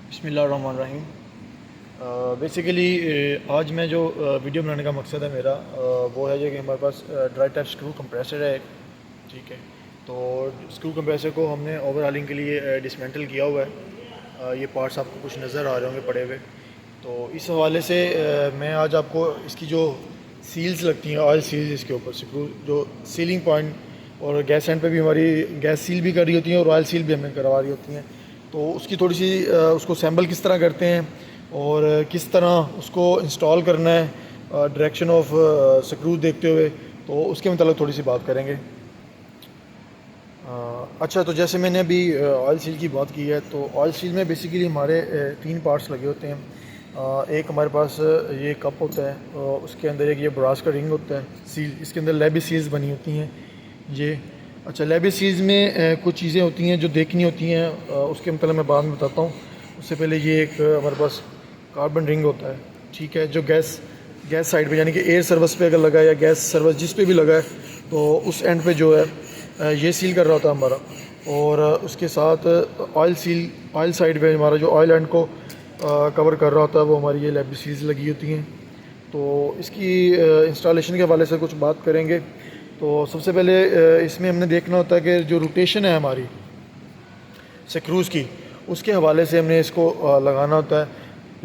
बिस्मिल्लाहिर्रहमानिर्रहीम। बेसिकली आज मैं जो वीडियो बनाने का मकसद है मेरा वो है कि हमारे पास ड्राई टाइप स्क्रू कंप्रेसर है। ठीक है, तो स्क्रू कंप्रेसर को हमने ओवरहालिंग के लिए डिसमेंटल किया हुआ है। ये पार्ट्स आपको कुछ नज़र आ रहे होंगे पड़े हुए। तो इस हवाले से मैं आज आपको इसकी जो सील्स लगती हैं, ऑयल सील्स, इसके ऊपर स्क्रू जो सीलिंग पॉइंट और गैस एंड पे भी हमारी गैस सील भी कर रही होती हैं और ऑयल सील भी हमें करवा रही होती हैं, तो उसकी थोड़ी सी उसको सैम्बल किस तरह करते हैं और किस तरह उसको इंस्टॉल करना है, डायरेक्शन ऑफ स्क्रू देखते हुए, तो उसके मतलब थोड़ी सी बात करेंगे। अच्छा, तो जैसे मैंने अभी ऑयल सील की बात की है, तो ऑयल सील में बेसिकली हमारे तीन पार्ट्स लगे होते हैं। एक हमारे पास ये कप होता है, उसके अंदर एक ये ब्रास का रिंग होता है सील, इसके अंदर लेबी सील्स बनी होती हैं ये। अच्छा, लेबी सील्स में कुछ चीज़ें होती हैं जो देखनी होती हैं, उसके मतलब मैं बाद में बताता हूँ। उससे पहले ये एक हमारे पास कार्बन रिंग होता है, ठीक है, जो गैस साइड पे यानी कि एयर सर्विस पे अगर लगा है या गैस सर्विस जिस पे भी लगा है, तो उस एंड पे जो है ये सील कर रहा होता है हमारा। और उसके साथ ऑयल साइड पे हमारा जो ऑयल एंड को कवर कर रहा होता है, वो हमारी ये लेबी सील्स लगी होती हैं। तो इसकी इंस्टॉलेशन के हवाले से कुछ बात करेंगे। तो सबसे पहले इसमें हमने देखना होता है कि जो रोटेशन है हमारी स्क्रूज़ की, उसके हवाले से हमने इसको लगाना होता है।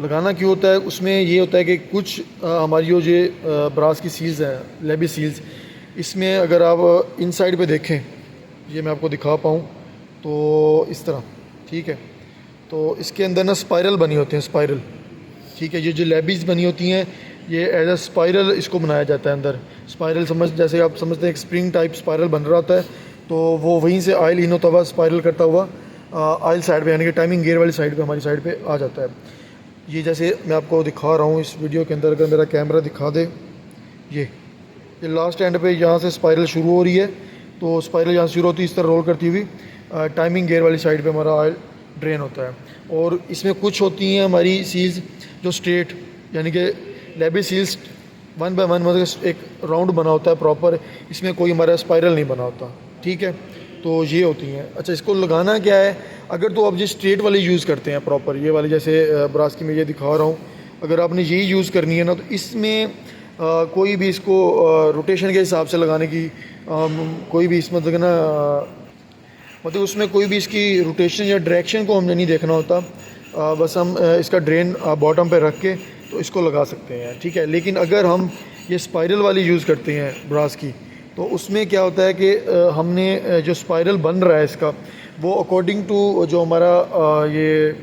लगाना क्यों होता है, उसमें ये होता है कि कुछ हमारी जो ये ब्रास की सील्स हैं, लेबी सील्स, इसमें अगर आप इनसाइड पे देखें, ये मैं आपको दिखा पाऊँ तो इस तरह, ठीक है, तो इसके अंदर ना स्पाइरल बनी होती हैं, स्पाइरल, ठीक है, ये जो लेबीज़ बनी होती हैं ये एज अ स्पाइरल इसको बनाया जाता है। अंदर स्पाइरल जैसे आप समझते हैं एक स्प्रिंग टाइप स्पाइरल बन रहा होता है, तो वो वहीं से ऑयल इन होता हुआ स्पाइरल करता हुआ ऑयल साइड पे यानी कि टाइमिंग गियर वाली साइड पे हमारी साइड पे आ जाता है। ये जैसे मैं आपको दिखा रहा हूँ इस वीडियो के अंदर, अगर मेरा कैमरा दिखा दे, ये लास्ट एंड पे यहाँ से स्पाइरल शुरू हो रही है, तो स्पाइरल यहाँ शुरू होती है इस तरह रोल करती हुई टाइमिंग गियर वाली साइड पे हमारा ऑयल ड्रेन होता है। और इसमें कुछ होती हैं हमारी सील्स जो स्ट्रेट यानी कि लेबी सील्स 1 बाय 1 मतलब एक राउंड बना होता है प्रॉपर, इसमें कोई हमारा स्पाइरल नहीं बना होता, ठीक है, तो ये होती हैं। अच्छा, इसको लगाना क्या है, अगर तो आप ये स्ट्रेट वाली यूज़ करते हैं प्रॉपर, ये वाली जैसे ब्रास की मैं ये दिखा रहा हूँ, अगर आपने यही यूज़ करनी है ना, तो इसमें कोई भी इसको रोटेशन के हिसाब से लगाने की कोई भी इसमें मतलब ना मतलब उसमें कोई भी इसकी रोटेशन या डायरेक्शन को हमने नहीं देखना होता। बस हम इसका ड्रेन बॉटम पे रख के तो इसको लगा सकते हैं, ठीक है। लेकिन अगर हम ये स्पाइरल वाली यूज़ करते हैं ब्रास की, तो उसमें क्या होता है कि हमने जो स्पाइरल बन रहा है इसका, वो अकॉर्डिंग टू जो हमारा ये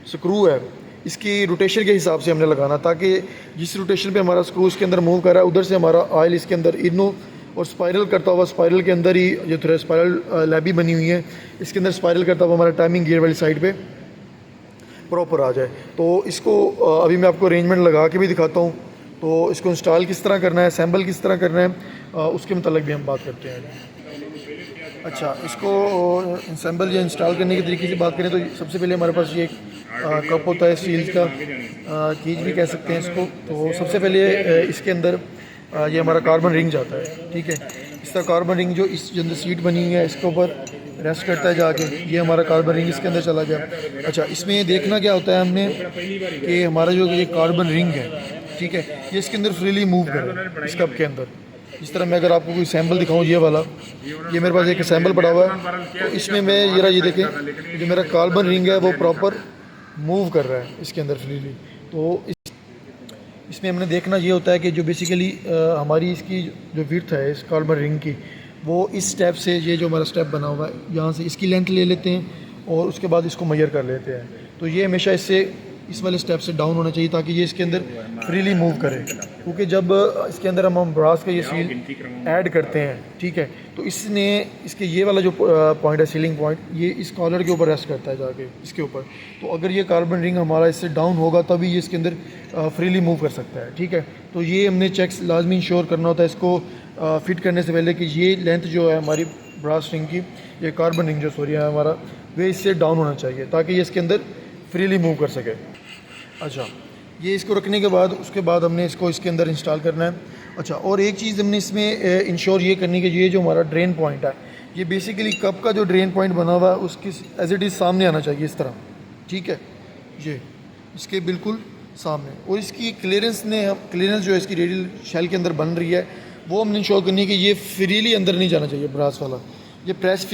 स्क्रू है, इसकी रोटेशन के हिसाब से हमने लगाना, ताकि जिस रोटेशन पे हमारा स्क्रू इसके अंदर मूव कर रहा है, उधर से हमारा ऑयल इसके अंदर इन हो और स्पाइरल करता हुआ स्पाइरल के अंदर ही जो थोड़ा स्पाइरल लैबी बनी हुई है, इसके अंदर स्पाइरल करता हुआ हमारा टाइमिंग गियर वाली साइड पे प्रॉपर आ जाए। तो इसको अभी मैं आपको अरेंजमेंट लगा के भी दिखाता हूँ। तो इसको इंस्टॉल किस तरह करना है, सैम्बल किस तरह करना है, उसके मतलब भी हम बात करते हैं। अच्छा, इसको सैम्बल या इंस्टॉल करने के तरीके से बात करें तो सबसे पहले हमारे पास ये एक कप होता है स्टील का, कीज भी कह सकते हैं इसको। तो सबसे पहले इसके अंदर ये हमारा कार्बन रिंग जाता है, ठीक है। इस तरह कार्बन रिंग जो इस अंदर सीट बनी हुई है इसके ऊपर रेस्ट करता है जाके, ये हमारा कार्बन रिंग इसके अंदर चला गया। अच्छा, इसमें देखना क्या होता है हमने कि हमारा जो ये कार्बन रिंग है, ठीक है, ये इसके अंदर फ्रीली मूव करे इस कप के अंदर। इस तरह मैं अगर आपको कोई सैम्पल दिखाऊं, ये वाला, ये मेरे पास एक सैम्पल पड़ा हुआ है, तो इसमें मैं ये देखें जो मेरा कार्बन रिंग है वो प्रॉपर मूव कर रहा है इसके अंदर फ्रीली। तो इसमें हमने देखना ये होता है कि जो बेसिकली हमारी इसकी जो विड्थ है इस कार्बन रिंग की, वो इस स्टेप से, ये जो हमारा स्टेप बना हुआ है यहाँ से इसकी लेंथ ले लेते हैं और उसके बाद इसको मेजर कर लेते हैं। तो ये हमेशा इससे इस वाले स्टेप से डाउन होना चाहिए ताकि ये इसके अंदर फ्रीली मूव करे, क्योंकि जब इसके अंदर हम ब्रास का ये सील ऐड करते हैं, ठीक है, तो इसने इसके ये वाला जो पॉइंट है सीलिंग पॉइंट, ये इस कॉलर के ऊपर रेस्ट करता है जाके इसके ऊपर। तो अगर ये कार्बन रिंग हमारा इससे डाउन होगा तभी ये इसके अंदर फ्रीली मूव कर सकता है, ठीक है। तो ये हमने चेक्स लाजमी इंश्योर करना होता है इसको फिट करने से पहले कि ये लेंथ जो है हमारी ब्रास रिंग की, ये कार्बन रिंग जो है हमारा, वे इससे डाउन होना चाहिए ताकि ये इसके अंदर फ्रीली मूव कर सके। अच्छा, ये इसको रखने के बाद उसके बाद हमने इसको इसके अंदर इंस्टॉल करना है। अच्छा, और एक चीज़ हमने इसमें इंश्योर ये करनी कि ये जो हमारा ड्रेन पॉइंट है, ये बेसिकली कप का जो ड्रेन पॉइंट बना हुआ है उसकी एज इट इज़ सामने आना चाहिए इस तरह, ठीक है। ये इसके बिल्कुल सामने। और इसकी क्लियरेंस जो है इसकी रेडियल शेल के अंदर बन रही है, वो हमने इंश्योर करनी है कि ये फ्रीली अंदर नहीं जाना चाहिए ब्रास वाला। ये प्रेस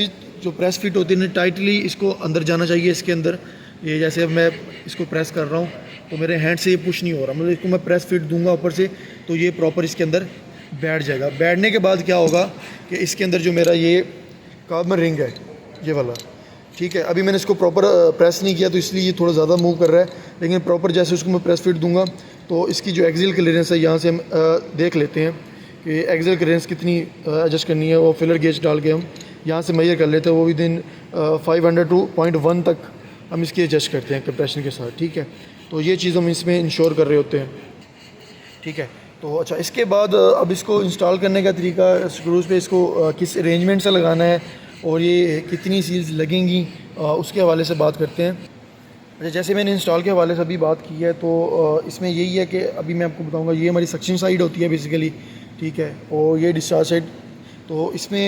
फिट होती है टाइटली इसको अंदर जाना चाहिए इसके अंदर। ये जैसे अब मैं इसको प्रेस कर रहा हूँ तो मेरे हैंड से ये पुश नहीं हो रहा, मतलब इसको मैं प्रेस फिट दूंगा ऊपर से तो ये प्रॉपर इसके अंदर बैठ जाएगा। बैठने के बाद क्या होगा कि इसके अंदर जो मेरा ये कार्बन रिंग है ये वाला, ठीक है, अभी मैंने इसको प्रॉपर प्रेस नहीं किया तो इसलिए ये थोड़ा ज़्यादा मूव कर रहा है, लेकिन प्रॉपर जैसे उसको मैं प्रेस फिट दूंगा तो इसकी जो एक्सियल क्लियरेंस है यहाँ से हम देख लेते हैं कि एक्सियल क्लियरेंस कितनी एडजस्ट करनी है। वो फिलर गेज डाल के हम यहाँ से मेजर कर लेते हैं, वो विद इन 500 to 0.1 तक हम इसकी एडजस्ट करते हैं कंप्रेशन के साथ, ठीक है। तो ये चीज़ हम इसमें इंश्योर कर रहे होते हैं, ठीक है। तो अच्छा, इसके बाद अब इसको इंस्टॉल करने का तरीका, स्क्रूज़ पे इसको किस अरेंजमेंट से लगाना है और ये कितनी सील्स लगेंगी उसके हवाले से बात करते हैं। अच्छा, जैसे मैंने इंस्टॉल के हवाले से अभी बात की है तो इसमें यही है कि अभी मैं आपको बताऊंगा, ये हमारी सक्शन साइड होती है बेसिकली, ठीक है, और ये डिस्चार्ज साइड। तो इसमें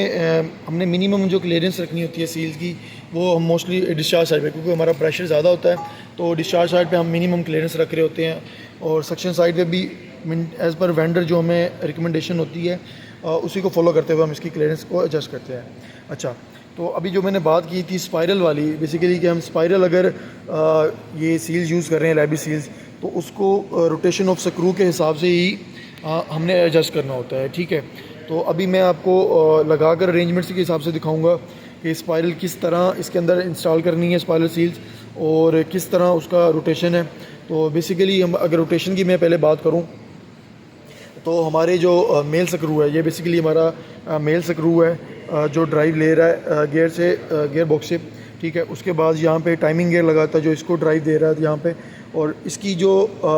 हमने मिनिमम जो क्लियरेंस रखनी होती है सील्स की वो हम मोस्टली डिस्चार्ज साइड पे, क्योंकि हमारा प्रेशर ज़्यादा होता है तो डिस्चार्ज साइड पे हम मिनिमम क्लियरेंस रख रहे होते हैं। और सक्शन साइड पे भी एज़ पर वेंडर जो हमें रिकमेंडेशन होती है उसी को फॉलो करते हुए हम इसकी क्लियरेंस को एडजस्ट करते हैं। अच्छा, तो अभी जो मैंने बात की थी स्पाइरल वाली, बेसिकली कि हम स्पाइरल अगर ये सील्स यूज़ कर रहे हैं लेबी सील्स, तो उसको रोटेशन ऑफ स्क्रू के हिसाब से ही हमने एडजस्ट करना होता है, ठीक है। तो अभी मैं आपको लगाकर अरेंजमेंट्स के हिसाब से दिखाऊंगा कि स्पाइरल किस तरह इसके अंदर इंस्टॉल करनी है, स्पाइरल सील्स, और किस तरह उसका रोटेशन है। तो बेसिकली हम अगर रोटेशन की मैं पहले बात करूं तो हमारे जो मेल स्क्रू है, ये बेसिकली हमारा मेल स्क्रू है जो ड्राइव ले रहा है गियर बॉक्स से, ठीक है। उसके बाद यहाँ पे टाइमिंग गियर लगाता है जो इसको ड्राइव दे रहा है यहाँ पे, और इसकी जो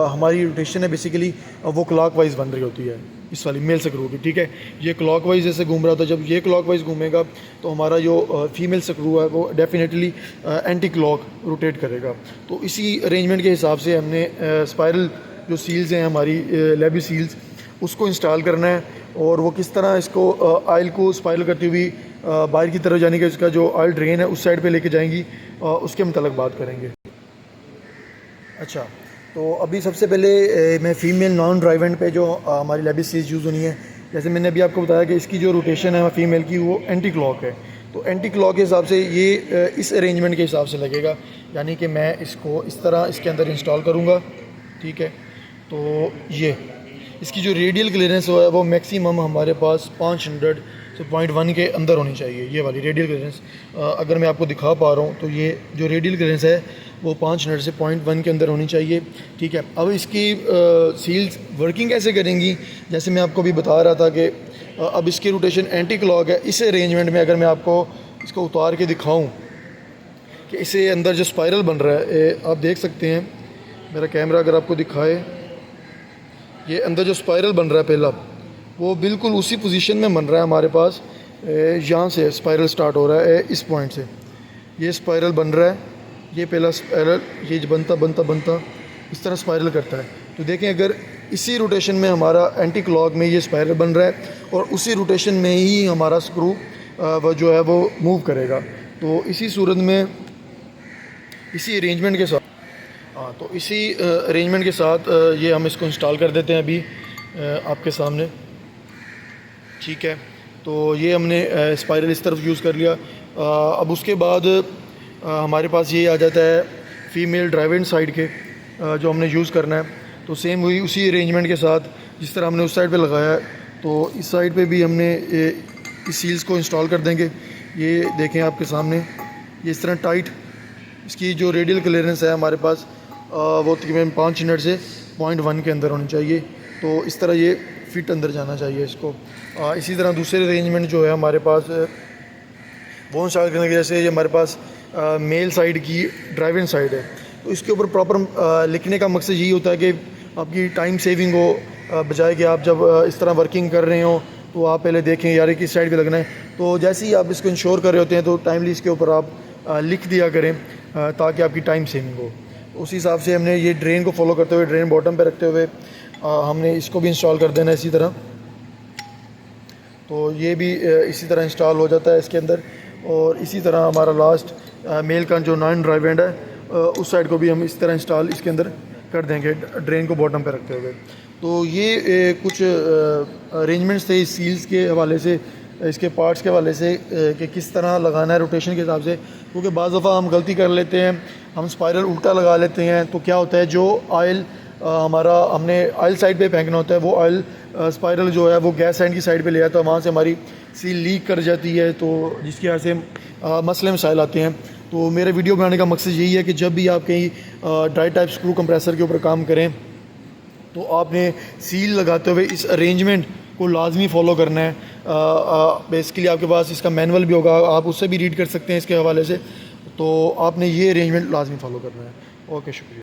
हमारी रोटेशन है बेसिकली वो क्लॉकवाइज बन रही होती है इस वाली मेल स्क्रू की, ठीक है। ये क्लॉकवाइज जैसे घूम रहा था, जब ये क्लॉकवाइज घूमेगा तो हमारा जो फीमेल स्क्रू है वो डेफिनेटली एंटी क्लॉक रोटेट करेगा। तो इसी अरेंजमेंट के हिसाब से हमने स्पाइरल जो सील्स हैं हमारी लेबी सील्स, उसको इंस्टॉल करना है। और वो किस तरह इसको ऑयल को स्पाइरल करती हुई बाहर की तरफ जाने के, इसका जो ऑयल ड्रेन है उस साइड पे लेके जाएंगी, उसके मतलब बात करेंगे। अच्छा, तो अभी सबसे पहले मैं फ़ीमेल नॉन ड्राइव एंड पे जो हमारी लेबी सील्स यूज़ होनी है, जैसे मैंने अभी आपको बताया कि इसकी जो रोटेशन है फ़ीमेल की वो एंटी क्लॉक है, तो एंटी क्लॉक के हिसाब से ये इस अरेंजमेंट के हिसाब से लगेगा, यानी कि मैं इसको इस तरह इसके अंदर इंस्टॉल करूँगा, ठीक है। तो ये इसकी जो रेडियल क्लियरेंस है वो मैक्सिमम हमारे पास 500 से 0.1 के अंदर होनी चाहिए। ये वाली रेडियल क्लियरेंस अगर मैं आपको दिखा पा रहा हूँ तो ये जो रेडियल क्लियरेंस है वो 500 से 0.1 के अंदर होनी चाहिए, ठीक है। अब इसकी सील्स वर्किंग कैसे करेंगी, जैसे मैं आपको अभी बता रहा था कि अब इसकी रोटेशन एंटी क्लॉक है। इस अरेंजमेंट में अगर मैं आपको इसको उतार के दिखाऊँ कि इसे अंदर जो स्पाइरल बन रहा है, आप देख सकते हैं, मेरा कैमरा अगर आपको दिखाए, ये अंदर जो स्पाइरल बन रहा है पहला वो बिल्कुल उसी पोजीशन में बन रहा है हमारे पास। यहाँ से स्पाइरल स्टार्ट हो रहा है, इस पॉइंट से ये स्पाइरल बन रहा है, ये पहला स्पाइरल ये बनता बनता बनता इस तरह स्पाइरल करता है। तो देखें, अगर इसी रोटेशन में हमारा एंटी क्लॉक में ये स्पाइरल बन रहा है और उसी रोटेशन में ही हमारा स्क्रू वो जो है वो मूव करेगा। तो इसी सूरत में इसी अरेंजमेंट के साथ तो इसी अरेंजमेंट के साथ ये हम इसको इंस्टॉल कर देते हैं अभी आपके सामने, ठीक है। तो ये हमने स्पाइरल इस तरफ यूज़ कर लिया। अब उसके बाद हमारे पास ये आ जाता है फ़ीमेल ड्राइव एंड साइड के जो हमने यूज़ करना है। तो सेम वही उसी अरेंजमेंट के साथ जिस तरह हमने उस साइड पे लगाया है, तो इस साइड पे भी हमने इस सील्स को इंस्टॉल कर देंगे। ये देखें आपके सामने, ये इस तरह टाइट इसकी जो रेडियल क्लियरेंस है हमारे पास वो तकरीबन 500 से 0.1 के अंदर होनी चाहिए। तो इस तरह ये फिट अंदर जाना चाहिए इसको। इसी तरह दूसरे अरेंजमेंट जो है हमारे पास वो इंस्टॉल करने के, जैसे ये हमारे पास मेल साइड की ड्राइव इन साइड है, तो इसके ऊपर प्रॉपर लिखने का मकसद यही होता है कि आपकी टाइम सेविंग हो, बजाय कि आप जब इस तरह वर्किंग कर रहे हो तो आप पहले देखें यार किस साइड पे लगना है। तो जैसे ही आप इसको इंश्योर कर रहे होते हैं तो टाइमली इसके ऊपर आप लिख दिया करें ताकि आपकी टाइम सेविंग हो। उसी हिसाब से हमने ये ड्रेन को फॉलो करते हुए, ड्रेन बॉटम पे रखते हुए हमने इसको भी इंस्टॉल कर देना इसी तरह। तो ये भी इसी तरह इंस्टॉल हो जाता है इसके अंदर। और इसी तरह हमारा लास्ट मेल का जो नॉन ड्राइव एंड है उस साइड को भी हम इस तरह इंस्टॉल इसके अंदर कर देंगे ड्रेन को बॉटम पे रखते हुए। तो ये कुछ अरेंजमेंट्स थे इस सील्स के हवाले से, इसके पार्ट्स के हवाले से कि किस तरह लगाना है रोटेशन के हिसाब से, क्योंकि बाज़ दफ़ा हम गलती कर लेते हैं, हम स्पाइरल उल्टा लगा लेते हैं। तो क्या होता है, जो ऑयल हमारा हमने ऑयल साइड पे फेंकना होता है, वो ऑयल स्पाइरल जो है वो गैस साइड की साइड पे ले जाता है, वहाँ से हमारी सील लीक कर जाती है, तो जिसकी वजह से मसले मसाइल आते हैं। तो मेरे वीडियो बनाने का मकसद यही है कि जब भी आप कहीं ड्राई टाइप स्क्रू कंप्रेसर के ऊपर काम करें तो आपने सील लगाते हुए इस अरेंजमेंट को लाजमी फ़ॉलो करना है। बेसिकली आपके पास इसका मैनुअल भी होगा, आप उससे भी रीड कर सकते हैं इसके हवाले से। तो आपने ये अरेंजमेंट लाजमी फ़ॉलो करना है। ओके, शुक्रिया।